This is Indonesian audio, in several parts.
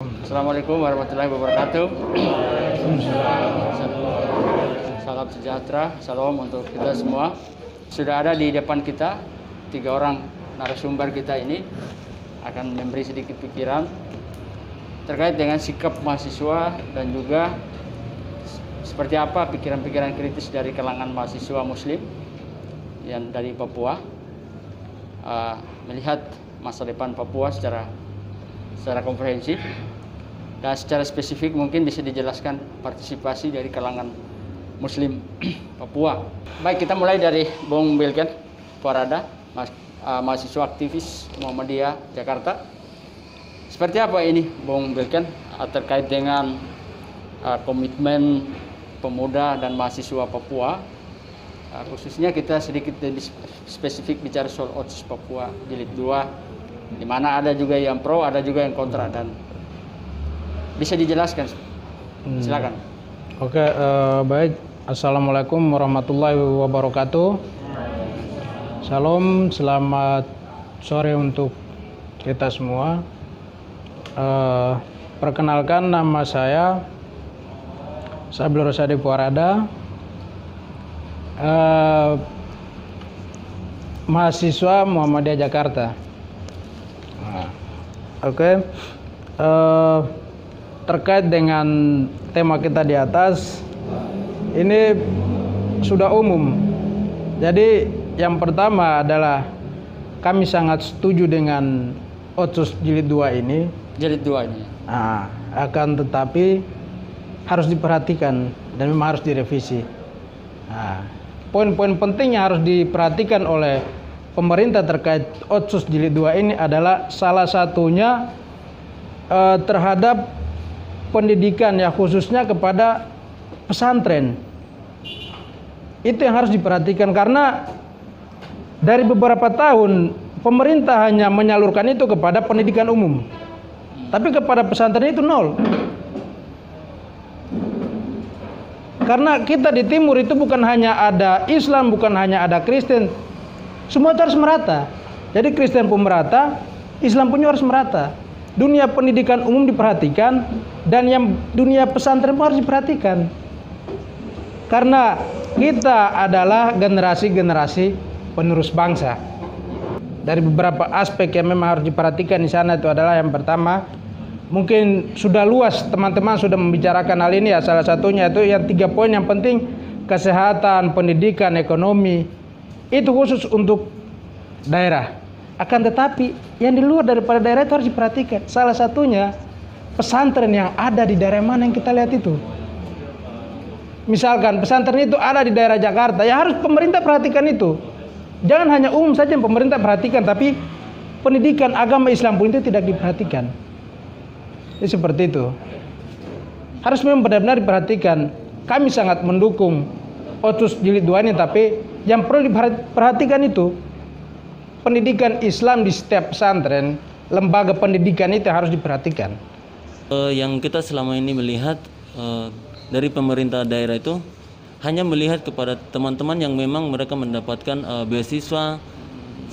Assalamualaikum warahmatullahi wabarakatuh. Salam sejahtera, salam untuk kita semua. Sudah ada di depan kita 3 orang narasumber kita ini akan memberi sedikit pikiran terkait dengan sikap mahasiswa dan juga seperti apa pikiran-pikiran kritis dari kalangan mahasiswa Muslim yang dari Papua melihat masa depan Papua secara komprehensif. Dan secara spesifik mungkin bisa dijelaskan partisipasi dari kalangan Muslim Papua. Baik, kita mulai dari Bung Bilken Puarada, mahasiswa aktivis Muhammadiyah Jakarta. Seperti apa ini Bung Bilken terkait dengan komitmen pemuda dan mahasiswa Papua? Khususnya kita sedikit lebih spesifik bicara soal Otsus Papua Jilid 2, di mana ada juga yang pro, ada juga yang kontra, dan bisa dijelaskan, silakan. Oke, baik. Assalamualaikum warahmatullahi wabarakatuh. Salam, selamat sore untuk kita semua. Perkenalkan, nama saya Sabil Rosadi Puarada, mahasiswa Muhammadiyah Jakarta. Oke. Terkait dengan tema kita di atas, ini sudah umum. Jadi yang pertama adalah kami sangat setuju dengan Otsus Jilid 2 ini. Jilid 2 ini. Akan tetapi harus diperhatikan dan memang harus direvisi. Poin-poin penting yang harus diperhatikan oleh pemerintah terkait Otsus Jilid 2 ini adalah salah satunya terhadap pendidikan, ya khususnya kepada pesantren. Itu yang harus diperhatikan, karena dari beberapa tahun pemerintah hanya menyalurkan itu kepada pendidikan umum, tapi kepada pesantren itu nol. Karena kita di timur itu bukan hanya ada Islam, bukan hanya ada Kristen, semua itu harus merata. Jadi Kristen pun merata, Islam pun harus merata. Dunia pendidikan umum diperhatikan, dan yang dunia pesantren pun harus diperhatikan. Karena kita adalah generasi-generasi penerus bangsa. Dari beberapa aspek yang memang harus diperhatikan di sana itu adalah yang pertama, mungkin sudah luas teman-teman sudah membicarakan hal ini ya. Salah satunya itu yang 3 poin yang penting: kesehatan, pendidikan, ekonomi. Itu khusus untuk daerah. Akan tetapi yang di luar daripada daerah itu harus diperhatikan. Salah satunya pesantren yang ada di daerah mana yang kita lihat itu. Misalkan pesantren itu ada di daerah Jakarta, ya harus pemerintah perhatikan itu. Jangan hanya umum saja yang pemerintah perhatikan, tapi pendidikan agama Islam pun itu tidak diperhatikan. Jadi seperti itu. Harus memang benar-benar diperhatikan. Kami sangat mendukung Otsus Jilid 2 ini, tapi yang perlu diperhatikan itu pendidikan Islam di setiap pesantren, lembaga pendidikan itu harus diperhatikan. Yang kita selama ini melihat dari pemerintah daerah itu hanya melihat kepada teman-teman yang memang mereka mendapatkan beasiswa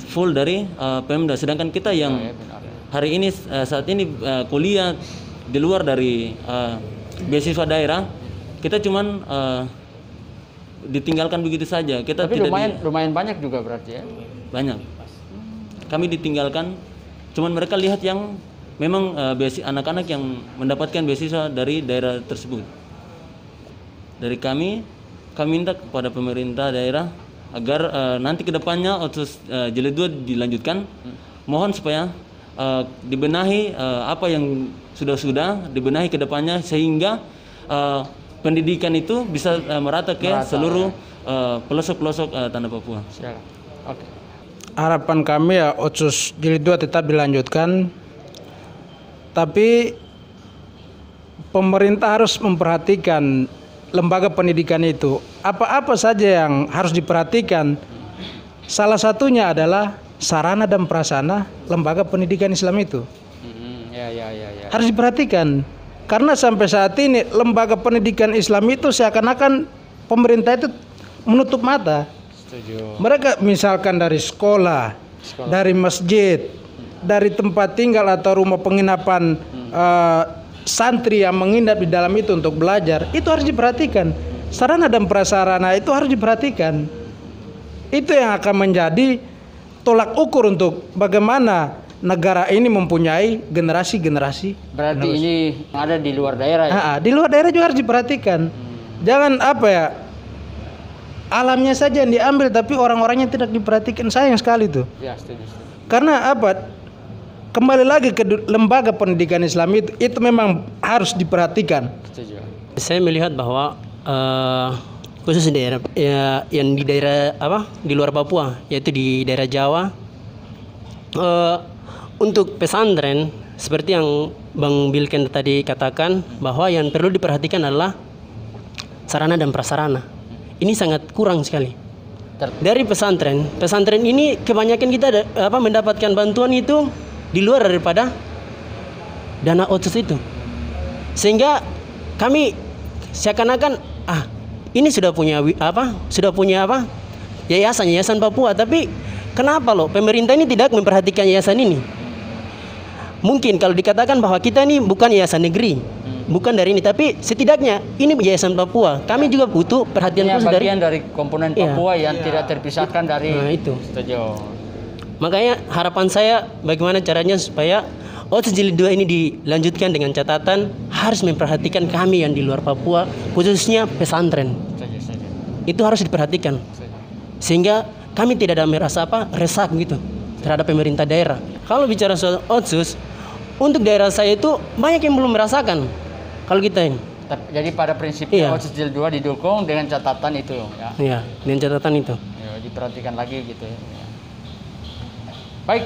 full dari Pemda, sedangkan kita yang hari ini saat ini kuliah di luar dari beasiswa daerah, kita cuman ditinggalkan begitu saja. Kita tapi tidak lumayan banyak juga berarti ya. Banyak. Kami ditinggalkan, cuman mereka lihat yang memang anak-anak yang mendapatkan beasiswa dari daerah tersebut. Dari kami minta kepada pemerintah daerah agar nanti kedepannya Otsus Jilid 2 dilanjutkan. Mohon supaya dibenahi apa yang sudah dibenahi kedepannya, sehingga pendidikan itu bisa merata ke seluruh pelosok-pelosok tanah Papua. Silakan. Oke. Harapan kami ya Otsus Jilid 2 tetap dilanjutkan, tapi pemerintah harus memperhatikan lembaga pendidikan itu. Apa-apa saja yang harus diperhatikan. Salah satunya adalah sarana dan prasarana lembaga pendidikan Islam itu. Ya. Harus diperhatikan. Karena sampai saat ini lembaga pendidikan Islam itu seakan-akan pemerintah itu menutup mata. Setuju. Mereka misalkan dari sekolah, dari masjid, dari tempat tinggal atau rumah penginapan santri yang menginap di dalam itu untuk belajar, itu harus diperhatikan. Sarana dan prasarana itu harus diperhatikan. Itu yang akan menjadi tolak ukur untuk bagaimana negara ini mempunyai generasi-generasi. Berarti ini ada di luar daerah ya? Di luar daerah juga harus diperhatikan. Jangan alamnya saja yang diambil tapi orang-orangnya tidak diperhatikan. Sayang sekali tuh. Ya, setuju. Karena kembali lagi ke lembaga pendidikan Islam itu memang harus diperhatikan. Setuju. Saya melihat bahwa khusus di daerah yang di daerah di luar Papua, yaitu di daerah Jawa, untuk pesantren seperti yang Bang Bilken tadi katakan, bahwa yang perlu diperhatikan adalah sarana dan prasarana. Ini sangat kurang sekali. Dari pesantren ini kebanyakan kita mendapatkan bantuan itu di luar daripada dana otsus itu, sehingga kami seakan-akan ini sudah punya yayasan Papua, tapi kenapa loh pemerintah ini tidak memperhatikan yayasan ini? Mungkin kalau dikatakan bahwa kita ini bukan yayasan negeri, bukan dari ini, tapi setidaknya ini yayasan Papua. Kami juga butuh perhatian khusus bagian dari komponen Papua yang tidak terpisahkan dari itu. Setuju. Makanya harapan saya bagaimana caranya supaya Otsus Jilid 2 ini dilanjutkan dengan catatan harus memperhatikan kami yang di luar Papua, khususnya pesantren. Itu harus diperhatikan. Sehingga kami tidak ada merasa resah gitu terhadap pemerintah daerah. Kalau bicara soal Otsus, untuk daerah saya itu banyak yang belum merasakan. Kalau kita ini. Jadi pada prinsipnya Otsus Jilid 2 didukung dengan catatan itu ya. Iya, dengan catatan itu. Ya, diperhatikan lagi gitu ya. Baik,